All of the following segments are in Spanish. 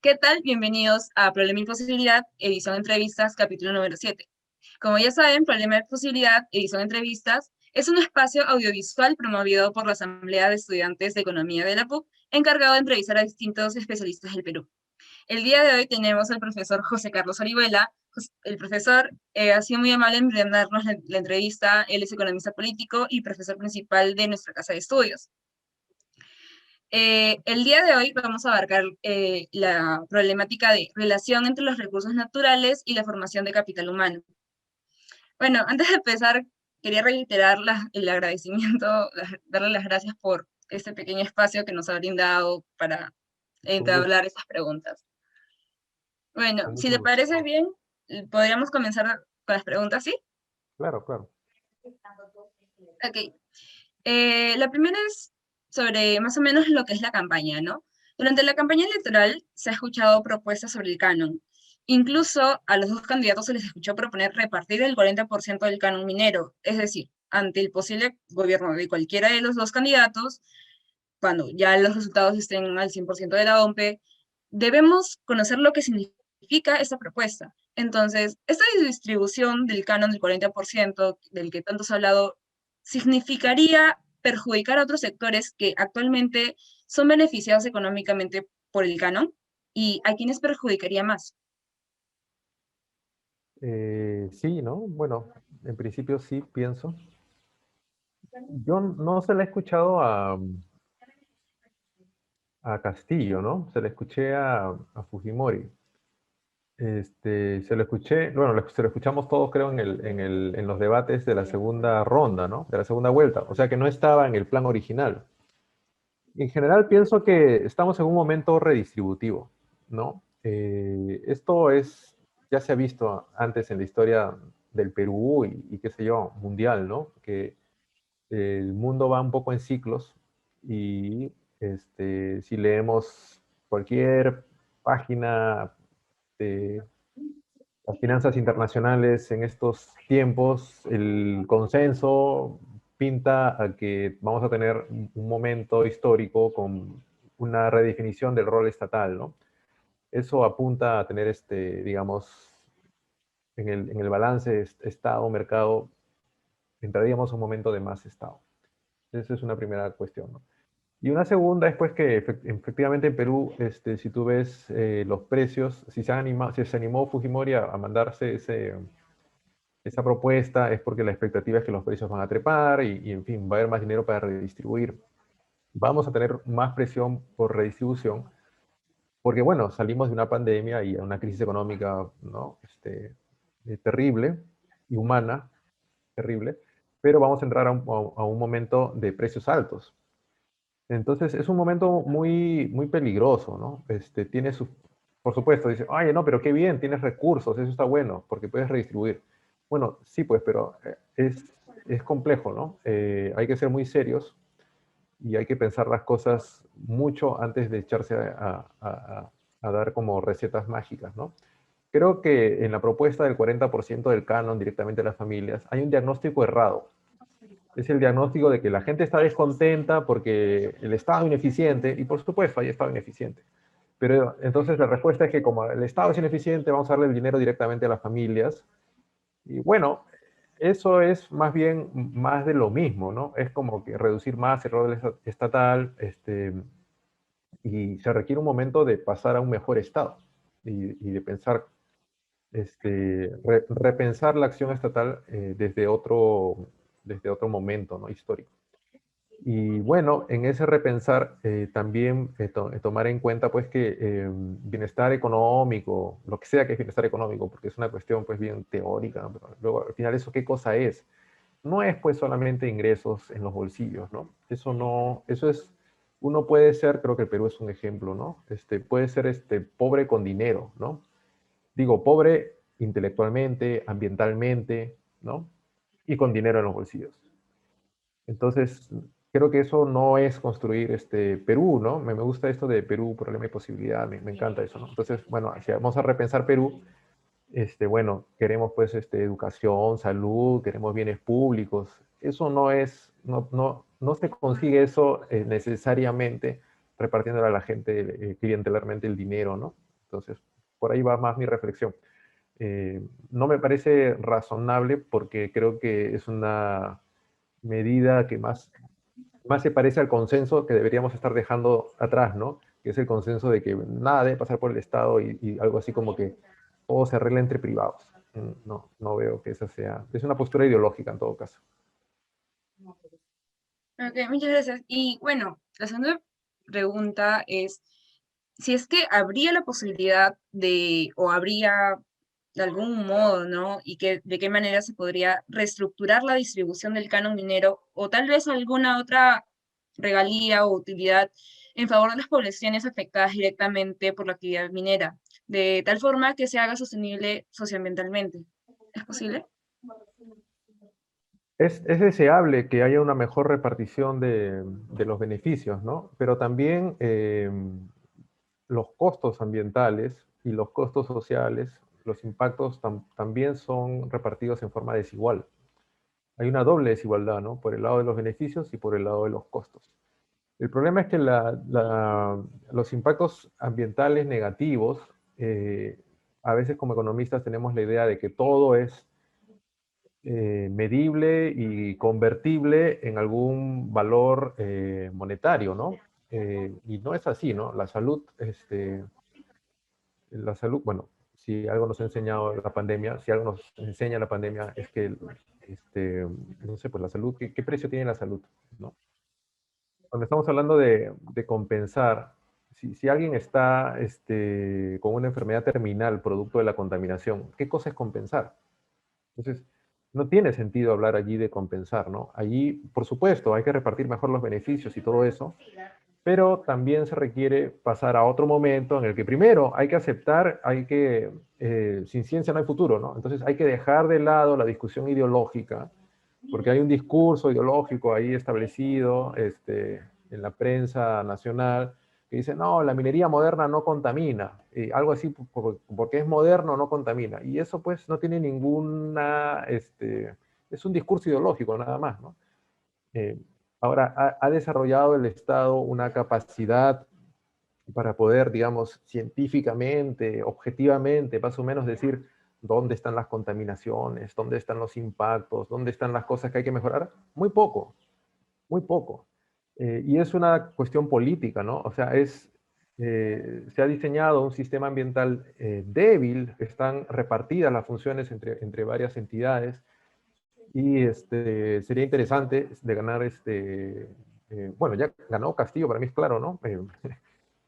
¿Qué tal? Bienvenidos a Problema y Posibilidad, edición Entrevistas, capítulo número 7. Como ya saben, Problema y Posibilidad, edición Entrevistas, es un espacio audiovisual promovido por la Asamblea de Estudiantes de Economía de la PUC, encargado de entrevistar a distintos especialistas del Perú. El día de hoy tenemos al profesor José Carlos Orihuela. El profesor ha sido muy amable en brindarnos la entrevista. Él es economista político y profesor principal de nuestra casa de estudios. El día de hoy vamos a abarcar la problemática de relación entre los recursos naturales y la formación de capital humano. Bueno, antes de empezar, quería reiterar el agradecimiento, darle las gracias por este pequeño espacio que nos ha brindado para Con gusto, entablar estas preguntas. Bueno, con si mucho le gusto. parece bien, podríamos comenzar con las preguntas, ¿sí? Claro, claro. Ok. La primera es sobre más o menos lo que es la campaña, ¿no? Durante la campaña electoral se ha escuchado propuestas sobre el canon. Incluso a los dos candidatos se les escuchó proponer repartir el 40% del canon minero. Es decir, ante el posible gobierno de cualquiera de los dos candidatos, cuando ya los resultados estén al 100% de la OMP, debemos conocer lo que significa esta propuesta. Entonces, esta distribución del canon del 40% del que tanto se ha hablado, significaría perjudicar a otros sectores que actualmente son beneficiados económicamente por el canon y a quienes perjudicaría más. Sí, ¿no? Bueno, en principio sí, pienso. Yo no se la he escuchado a Castillo, ¿no? Se la escuché a Fujimori. Se lo escuché, bueno, se lo escuchamos todos, creo, en los debates de la segunda ronda, ¿no? De la segunda vuelta. O sea que no estaba en el plan original. En general pienso que estamos en un momento redistributivo, ¿no? Esto ya se ha visto antes en la historia del Perú y qué sé yo, mundial, ¿no? Que el mundo va un poco en ciclos y si leemos cualquier página de las finanzas internacionales en estos tiempos, el consenso pinta a que vamos a tener un momento histórico con una redefinición del rol estatal, ¿no? Eso apunta a tener, digamos, en el balance Estado-mercado, entraríamos a un momento de más Estado. Esa es una primera cuestión, ¿no? Y una segunda es pues que efectivamente en Perú, si tú ves los precios, si se animó Fujimori a mandarse esa propuesta, es porque la expectativa es que los precios van a trepar y en fin, va a haber más dinero para redistribuir. Vamos a tener más presión por redistribución, porque bueno, salimos de una pandemia y una crisis económica, ¿no? Terrible y humana, terrible, pero vamos a entrar a un momento de precios altos. Entonces es un momento muy, muy peligroso, ¿no? Tiene sus, por supuesto, dice, oye, no, pero qué bien, tienes recursos, eso está bueno, porque puedes redistribuir. Bueno, sí, pues, pero es complejo, ¿no? Hay que ser muy serios y hay que pensar las cosas mucho antes de echarse a dar como recetas mágicas, ¿no? Creo que en la propuesta del 40% del canon directamente a las familias hay un diagnóstico errado. Es el diagnóstico de que la gente está descontenta porque el Estado ineficiente, y por supuesto hay Estado ineficiente. Pero entonces la respuesta es que como el Estado es ineficiente, vamos a darle el dinero directamente a las familias. Y bueno, eso es más bien más de lo mismo, ¿no? Es como que reducir más el rol estatal, y se requiere un momento de pasar a un mejor Estado y de pensar, repensar la acción estatal desde otro momento, ¿no? Histórico. Y bueno, en ese repensar también tomar en cuenta pues que bienestar económico, lo que sea que es bienestar económico, porque es una cuestión pues bien teórica, ¿no? Pero luego al final eso qué cosa es. No es pues solamente ingresos en los bolsillos, ¿no? Eso no, eso es, uno puede ser, creo que el Perú es un ejemplo, ¿no? Puede ser pobre con dinero, ¿no? Digo, pobre intelectualmente, ambientalmente, ¿no? Y con dinero en los bolsillos. Entonces, creo que eso no es construir Perú, ¿no? Me gusta esto de Perú, problema y posibilidad, me encanta eso, ¿no? Entonces, bueno, si vamos a repensar Perú, bueno, queremos pues educación, salud, queremos bienes públicos. Eso no se consigue eso necesariamente repartiéndole a la gente clientelarmente el dinero, ¿no? Entonces, por ahí va más mi reflexión. No me parece razonable porque creo que es una medida que más se parece al consenso que deberíamos estar dejando atrás, ¿no? Que es el consenso de que nada debe pasar por el Estado y algo así como que todo se arregla entre privados. No, no veo que esa sea... Es una postura ideológica en todo caso. Ok, muchas gracias. Y bueno, la segunda pregunta es, si es que habría la posibilidad de, o habría de algún modo, ¿no? Y que, de qué manera se podría reestructurar la distribución del canon minero, o tal vez alguna otra regalía o utilidad en favor de las poblaciones afectadas directamente por la actividad minera, de tal forma que se haga sostenible socioambientalmente. ¿Es posible? Es deseable que haya una mejor repartición de los beneficios, ¿no? Pero también los costos ambientales y los costos sociales, los impactos también son repartidos en forma desigual. Hay una doble desigualdad, ¿no? Por el lado de los beneficios y por el lado de los costos. El problema es que los impactos ambientales negativos, a veces como economistas tenemos la idea de que todo es medible y convertible en algún valor monetario, ¿no? Y no es así, ¿no? La salud, bueno, si algo nos ha enseñado la pandemia, si algo nos enseña la pandemia es que, no sé, pues la salud, ¿qué precio tiene la salud? ¿No? Cuando estamos hablando de compensar, si alguien está con una enfermedad terminal producto de la contaminación, ¿qué cosa es compensar? Entonces, no tiene sentido hablar allí de compensar, ¿no? Allí, por supuesto, hay que repartir mejor los beneficios y todo eso, pero también se requiere pasar a otro momento en el que primero hay que aceptar, sin ciencia no hay futuro, ¿no? Entonces hay que dejar de lado la discusión ideológica, porque hay un discurso ideológico ahí establecido en la prensa nacional que dice, no, la minería moderna no contamina, y algo así, porque es moderno no contamina, y eso pues no tiene ninguna, es un discurso ideológico nada más, ¿no? Eh, Ahora, ha desarrollado el Estado una capacidad para poder, digamos, científicamente, objetivamente, más o menos decir dónde están las contaminaciones, dónde están los impactos, dónde están las cosas que hay que mejorar. Muy poco, muy poco. Y es una cuestión política, ¿no? O sea, se ha diseñado un sistema ambiental débil, están repartidas las funciones entre varias entidades, y sería interesante de ganar bueno, ya ganó Castillo, para mí es claro, ¿no?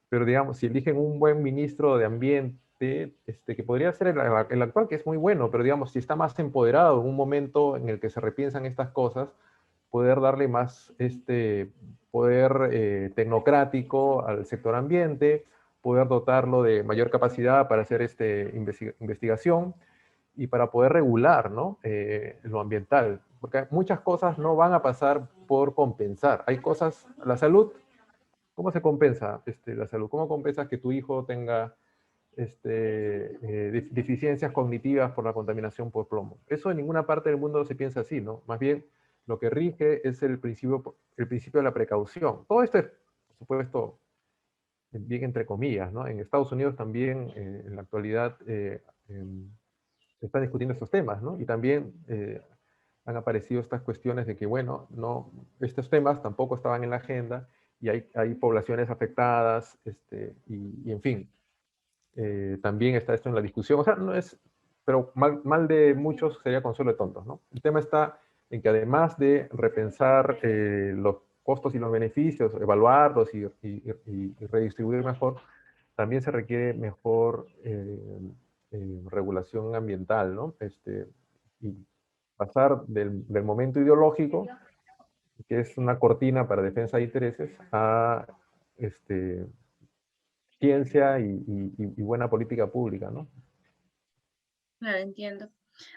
Pero digamos, si eligen un buen ministro de Ambiente, que podría ser el actual, que es muy bueno, pero digamos, si está más empoderado en un momento en el que se repiensan estas cosas, poder darle más poder tecnocrático al sector ambiente, poder dotarlo de mayor capacidad para hacer investigación y para poder regular, ¿no? Lo ambiental, porque muchas cosas no van a pasar por compensar. Hay cosas, la salud, ¿cómo se compensa la salud? ¿Cómo compensas que tu hijo tenga deficiencias cognitivas por la contaminación por plomo? Eso en ninguna parte del mundo se piensa así, ¿no? Más bien, lo que rige es el principio de la precaución. Todo esto es, por supuesto, bien entre comillas, ¿no? En Estados Unidos también, en la actualidad, se están discutiendo estos temas, ¿no? Y también han aparecido estas cuestiones de que, bueno, no, estos temas tampoco estaban en la agenda y hay poblaciones afectadas, y en fin, también está esto en la discusión. O sea, no es, pero mal de muchos sería consuelo de tontos, ¿no? El tema está en que además de repensar los costos y los beneficios, evaluarlos y redistribuir mejor, también se requiere mejor regulación ambiental, ¿no? Y pasar del momento ideológico, que es una cortina para defensa de intereses, a ciencia y buena política pública, ¿no? Claro, entiendo.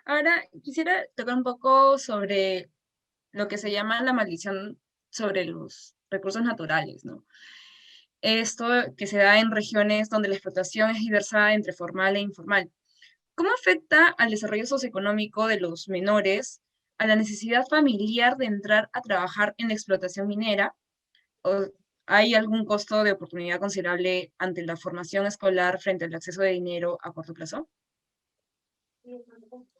Ahora, quisiera tocar un poco sobre lo que se llama la maldición sobre los recursos naturales, ¿no? Esto que se da en regiones donde la explotación es diversa entre formal e informal. ¿Cómo afecta al desarrollo socioeconómico de los menores, a la necesidad familiar de entrar a trabajar en la explotación minera? O, ¿Hay algún costo de oportunidad considerable ante la formación escolar frente al acceso de dinero a corto plazo?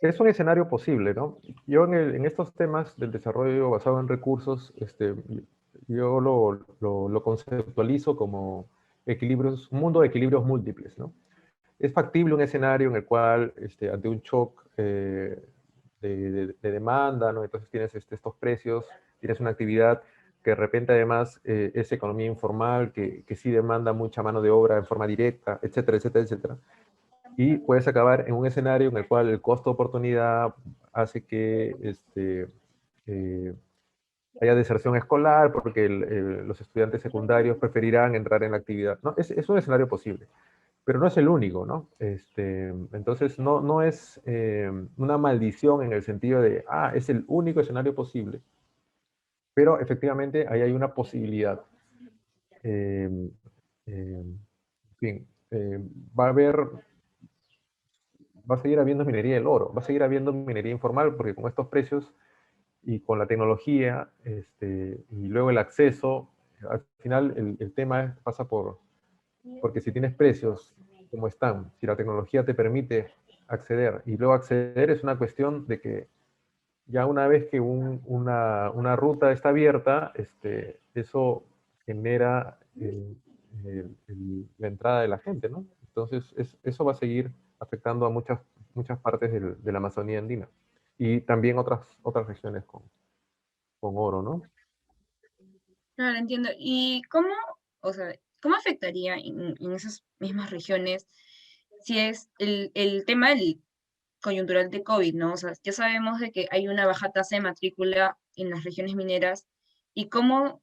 Es un escenario posible, ¿no? Yo en estos temas del desarrollo basado en recursos, yo lo conceptualizo como equilibrios, un mundo de equilibrios múltiples, ¿no? Es factible un escenario en el cual, ante un shock de demanda, ¿no? Entonces tienes estos precios, tienes una actividad que de repente además es economía informal, que sí demanda mucha mano de obra en forma directa, etcétera, etcétera, etcétera. Y puedes acabar en un escenario en el cual el costo de oportunidad hace que eh, haya deserción escolar porque los estudiantes secundarios preferirán entrar en la actividad. ¿No? Es un escenario posible, pero no es el único, ¿no? Entonces, no es una maldición en el sentido de, es el único escenario posible, pero efectivamente ahí hay una posibilidad. Eh, en fin, va a haber, va a seguir habiendo minería del oro, va a seguir habiendo minería informal, porque con estos precios y con la tecnología, y luego el acceso, al final el tema pasa porque si tienes precios como están, si la tecnología te permite acceder, y luego acceder es una cuestión de que ya una vez que una ruta está abierta, eso genera la entrada de la gente, ¿no? Entonces, eso va a seguir afectando a muchas partes de la Amazonía andina y también otras regiones con oro, ¿no? Claro, entiendo. ¿Y cómo, o sea, cómo afectaría en esas mismas regiones si es el tema del coyuntural de COVID, ¿no? O sea, ya sabemos de que hay una baja tasa de matrícula en las regiones mineras y cómo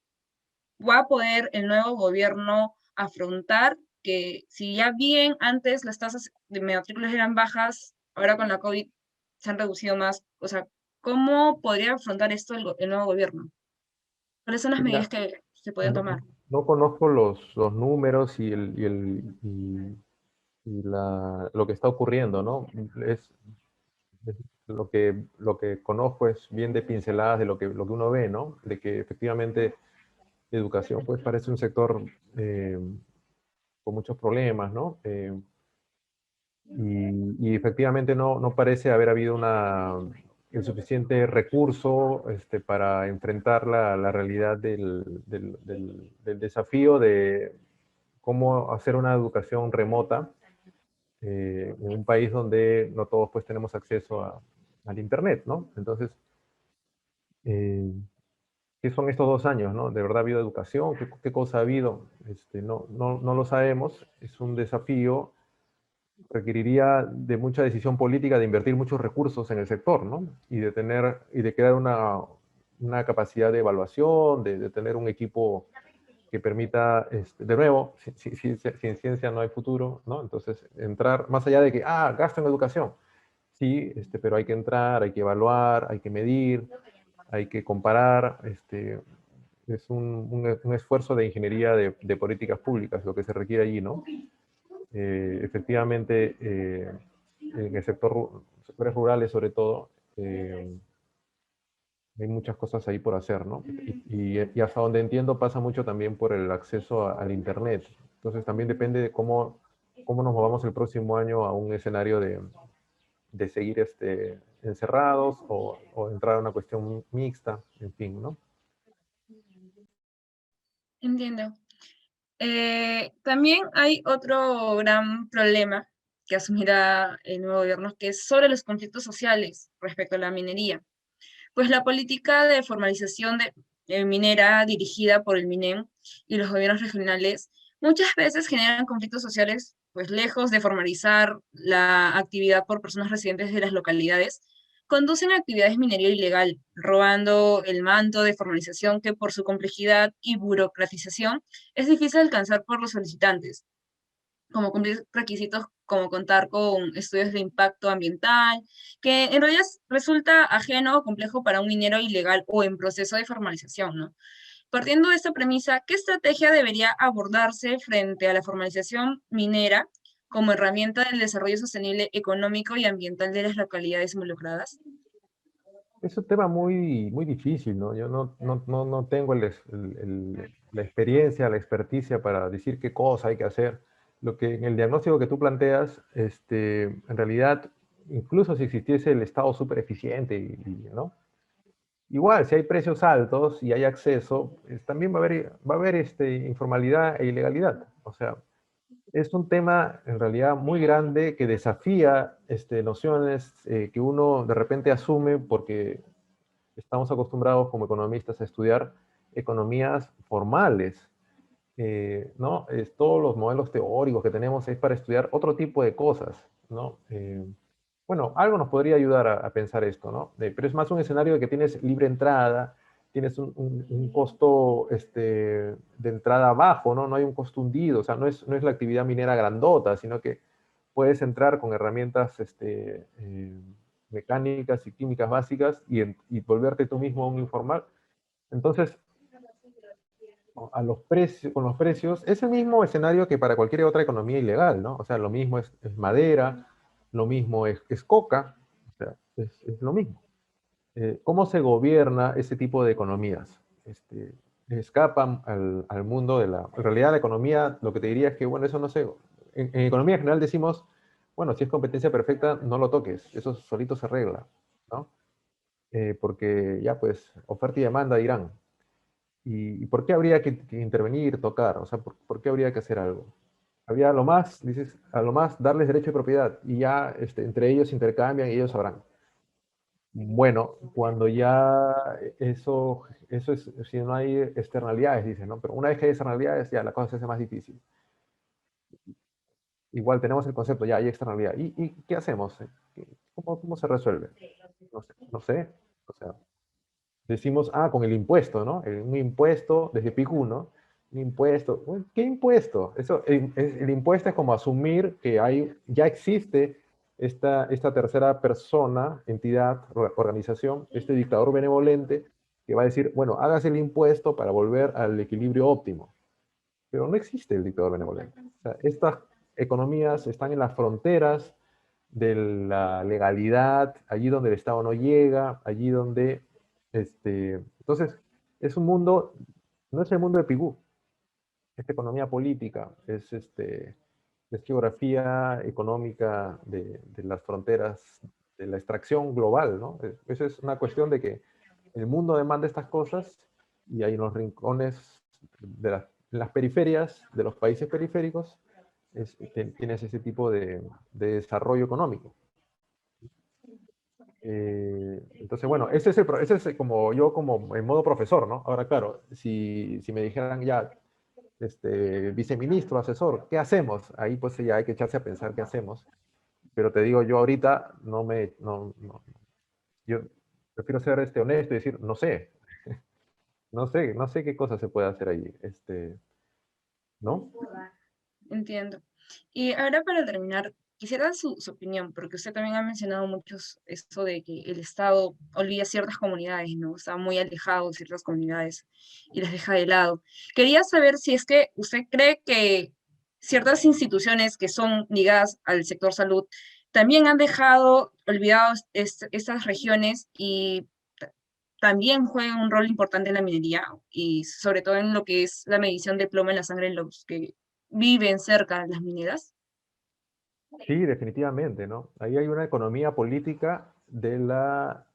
va a poder el nuevo gobierno afrontar que si ya bien antes las tasas de matrículas eran bajas, ahora con la COVID se han reducido más. O sea, ¿cómo podría afrontar esto el nuevo gobierno? ¿Cuáles son las medidas Mira, que se pueden tomar? no conozco los números y lo que está ocurriendo, ¿no? Es lo que conozco es bien de pinceladas de lo que uno ve, ¿no? De que efectivamente educación pues parece un sector con muchos problemas, ¿no? Y efectivamente no parece haber habido el suficiente recurso para enfrentar la realidad del desafío de cómo hacer una educación remota en un país donde no todos pues tenemos acceso al Internet, ¿no? Entonces, eh, ¿qué son estos 2 años, no? ¿De verdad ha habido educación? ¿Qué cosa ha habido? No lo sabemos, es un desafío, requeriría de mucha decisión política, de invertir muchos recursos en el sector, ¿no? Y de crear una capacidad de evaluación, de tener un equipo que permita, de nuevo, sin ciencia no hay futuro, ¿no? Entonces, entrar más allá de que, gasto en educación. Sí, pero hay que entrar, hay que evaluar, hay que medir, hay que comparar, es un esfuerzo de ingeniería de políticas públicas lo que se requiere allí, ¿no? Efectivamente, en el sectores rurales sobre todo, hay muchas cosas ahí por hacer, ¿no? Y hasta donde entiendo pasa mucho también por el acceso al Internet. Entonces también depende de cómo nos movamos el próximo año a un escenario de seguir encerrados o entrar a una cuestión mixta, en fin, ¿no? Entiendo. También hay otro gran problema que asumirá el nuevo gobierno, que es sobre los conflictos sociales respecto a la minería. Pues la política de formalización minera dirigida por el MINEM y los gobiernos regionales muchas veces generan conflictos sociales, pues lejos de formalizar la actividad por personas residentes de las localidades, conducen a actividades minería ilegal, robando el manto de formalización que por su complejidad y burocratización es difícil alcanzar por los solicitantes, como cumplir requisitos como contar con estudios de impacto ambiental, que en realidad resulta ajeno o complejo para un minero ilegal o en proceso de formalización, ¿no? Partiendo de esta premisa, ¿qué estrategia debería abordarse frente a la formalización minera como herramienta del desarrollo sostenible económico y ambiental de las localidades involucradas? Es un tema muy, muy difícil, ¿no? Yo no tengo la experiencia, la experticia para decir qué cosa hay que hacer. Lo que en el diagnóstico que tú planteas, en realidad, incluso si existiese el Estado súper eficiente, ¿no? Igual, si hay precios altos y hay acceso, también va a haber informalidad e ilegalidad. O sea, es un tema en realidad muy grande que desafía nociones que uno de repente asume porque estamos acostumbrados como economistas a estudiar economías formales, ¿no? Todos los modelos teóricos que tenemos es para estudiar otro tipo de cosas, ¿no? Bueno, algo nos podría ayudar a pensar esto, ¿no? Pero es más un escenario de que tienes libre entrada, tienes un costo de entrada bajo, ¿no? No hay un costo hundido, o sea, no es la actividad minera grandota, sino que puedes entrar con herramientas mecánicas y químicas básicas y volverte tú mismo un informal. Entonces, con los precios, es el mismo escenario que para cualquier otra economía ilegal, ¿no? O sea, lo mismo es madera, lo mismo es coca, o sea, es lo mismo. ¿Cómo se gobierna ese tipo de economías? Escapan al mundo de la... En realidad la economía, lo que te diría es que, bueno, eso no sé. En economía general decimos, bueno, si es competencia perfecta, no lo toques, eso solito se arregla, ¿no? Porque ya pues oferta y demanda irán. ¿Y por qué habría que intervenir, tocar? O sea, ¿por qué habría que hacer algo? Habría a lo más, dices, a lo más darles derecho de propiedad y ya entre ellos intercambian y ellos sabrán. Bueno, cuando ya eso es, si no hay externalidades, dices, ¿no? Pero una vez que hay externalidades, ya la cosa se hace más difícil. Igual tenemos el concepto, ya hay externalidad. ¿Y qué hacemos? ¿Cómo se resuelve? No sé, no sé. O sea, decimos, con el impuesto, ¿no? Un impuesto desde PICU, ¿no? Un impuesto. Uy, ¿qué impuesto? El impuesto es como asumir que ya existe esta tercera persona, entidad, organización, este dictador benevolente, que va a decir, bueno, hágase el impuesto para volver al equilibrio óptimo. Pero no existe el dictador benevolente. O sea, estas economías están en las fronteras de la legalidad, allí donde el Estado no llega, allí donde, entonces, es un mundo, no es el mundo de Pigú, es economía política, es geografía económica de las fronteras, de la extracción global, ¿no? Esa es una cuestión de que el mundo demanda estas cosas y hay en los rincones en las periferias de los países periféricos tienes ese tipo de desarrollo económico. Entonces, bueno, ese es como yo como en modo profesor, ¿no? Ahora, claro, si me dijeran ya, viceministro, asesor, ¿qué hacemos? Ahí pues ya hay que echarse a pensar qué hacemos. Pero te digo, yo ahorita no, yo prefiero ser honesto y decir, no sé, no sé qué cosa se puede hacer allí, ¿no? Entiendo. Y ahora para terminar, quisiera su opinión, porque usted también ha mencionado muchos esto de que el Estado olvida ciertas comunidades, ¿no? Está muy alejado de ciertas comunidades y las deja de lado. Quería saber si es que usted cree que ciertas instituciones que son ligadas al sector salud también han dejado olvidados estas regiones y también juegan un rol importante en la minería y sobre todo en lo que es la medición de plomo en la sangre en los que viven cerca de las mineras. Sí, definitivamente, ¿no? Ahí hay una economía política de la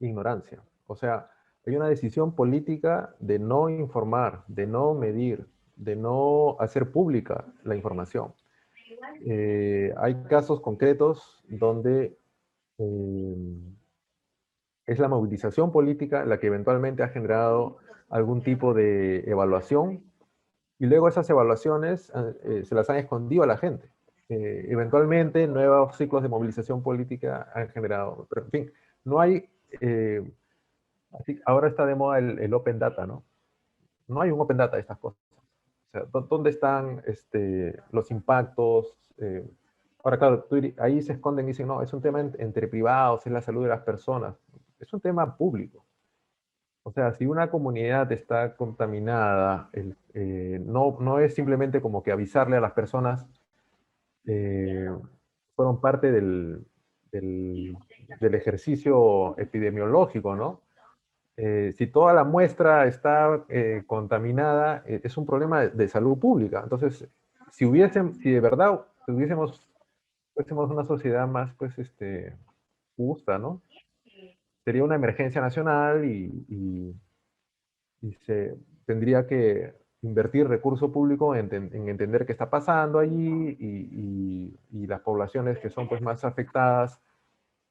ignorancia. O sea, hay una decisión política de no informar, de no medir, de no hacer pública la información. Hay casos concretos donde eh, es la movilización política la que eventualmente ha generado algún tipo de evaluación y luego esas evaluaciones se las han escondido a la gente. Eventualmente, nuevos ciclos de movilización política han generado, pero en fin, no hay, ahora está de moda el open data, ¿no? No hay un open data de estas cosas. O sea, ¿dónde están los impactos? Ahora, claro, ahí se esconden y dicen, no, es un tema entre privados, es la salud de las personas. Es un tema público. O sea, si una comunidad está contaminada, no es simplemente como que avisarle a las personas, eh, fueron parte del ejercicio epidemiológico, ¿no? Si toda la muestra está contaminada, es un problema de salud pública. Entonces, si de verdad fuésemos una sociedad más, pues, justa, ¿no? Sería una emergencia nacional y se tendría que invertir recurso público en entender qué está pasando allí y las poblaciones que son, pues, más afectadas,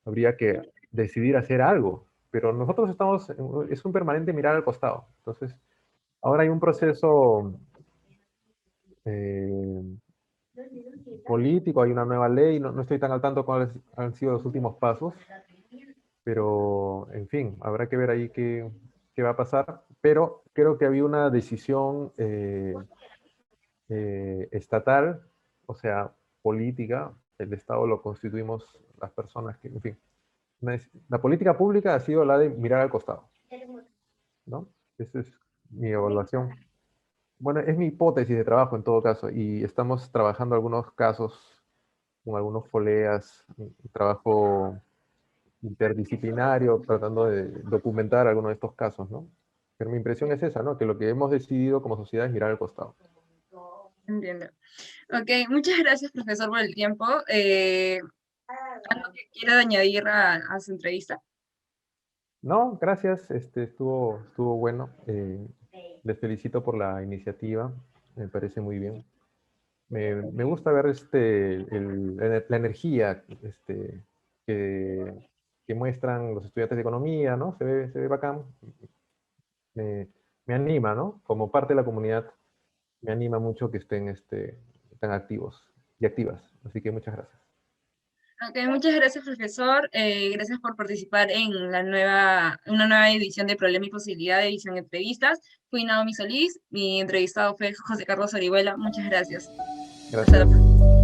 habría que decidir hacer algo. Pero nosotros es un permanente mirar al costado. Entonces, ahora hay un proceso eh, político, hay una nueva ley, no estoy tan al tanto cuáles han sido los últimos pasos, pero en fin, habrá que ver ahí qué va a pasar. Pero creo que había una decisión estatal, o sea, política, el Estado lo constituimos las personas que, en fin, la política pública ha sido la de mirar al costado, ¿no? Esa es mi evaluación. Bueno, es mi hipótesis de trabajo en todo caso, y estamos trabajando algunos casos con algunos colegas, un trabajo interdisciplinario, tratando de documentar algunos de estos casos, ¿no? Pero mi impresión es esa, ¿no? Que lo que hemos decidido como sociedad es mirar al costado. Entiendo. Ok, muchas gracias, profesor, por el tiempo. ¿Algo que quiera añadir a su entrevista? No, gracias, estuvo bueno. Les felicito por la iniciativa, me parece muy bien. Me gusta ver la energía que, que muestran los estudiantes de economía, ¿no? Se ve bacán. Me anima, ¿no? Como parte de la comunidad, me anima mucho que estén tan activos y activas. Así que muchas gracias. Ok, muchas gracias, profesor. Gracias por participar en una nueva edición de Problema y Posibilidad de Edición Entrevistas. Fui Naomi Solís, mi entrevistado fue José Carlos Orihuela. Muchas gracias. Hasta la Gracias. próxima.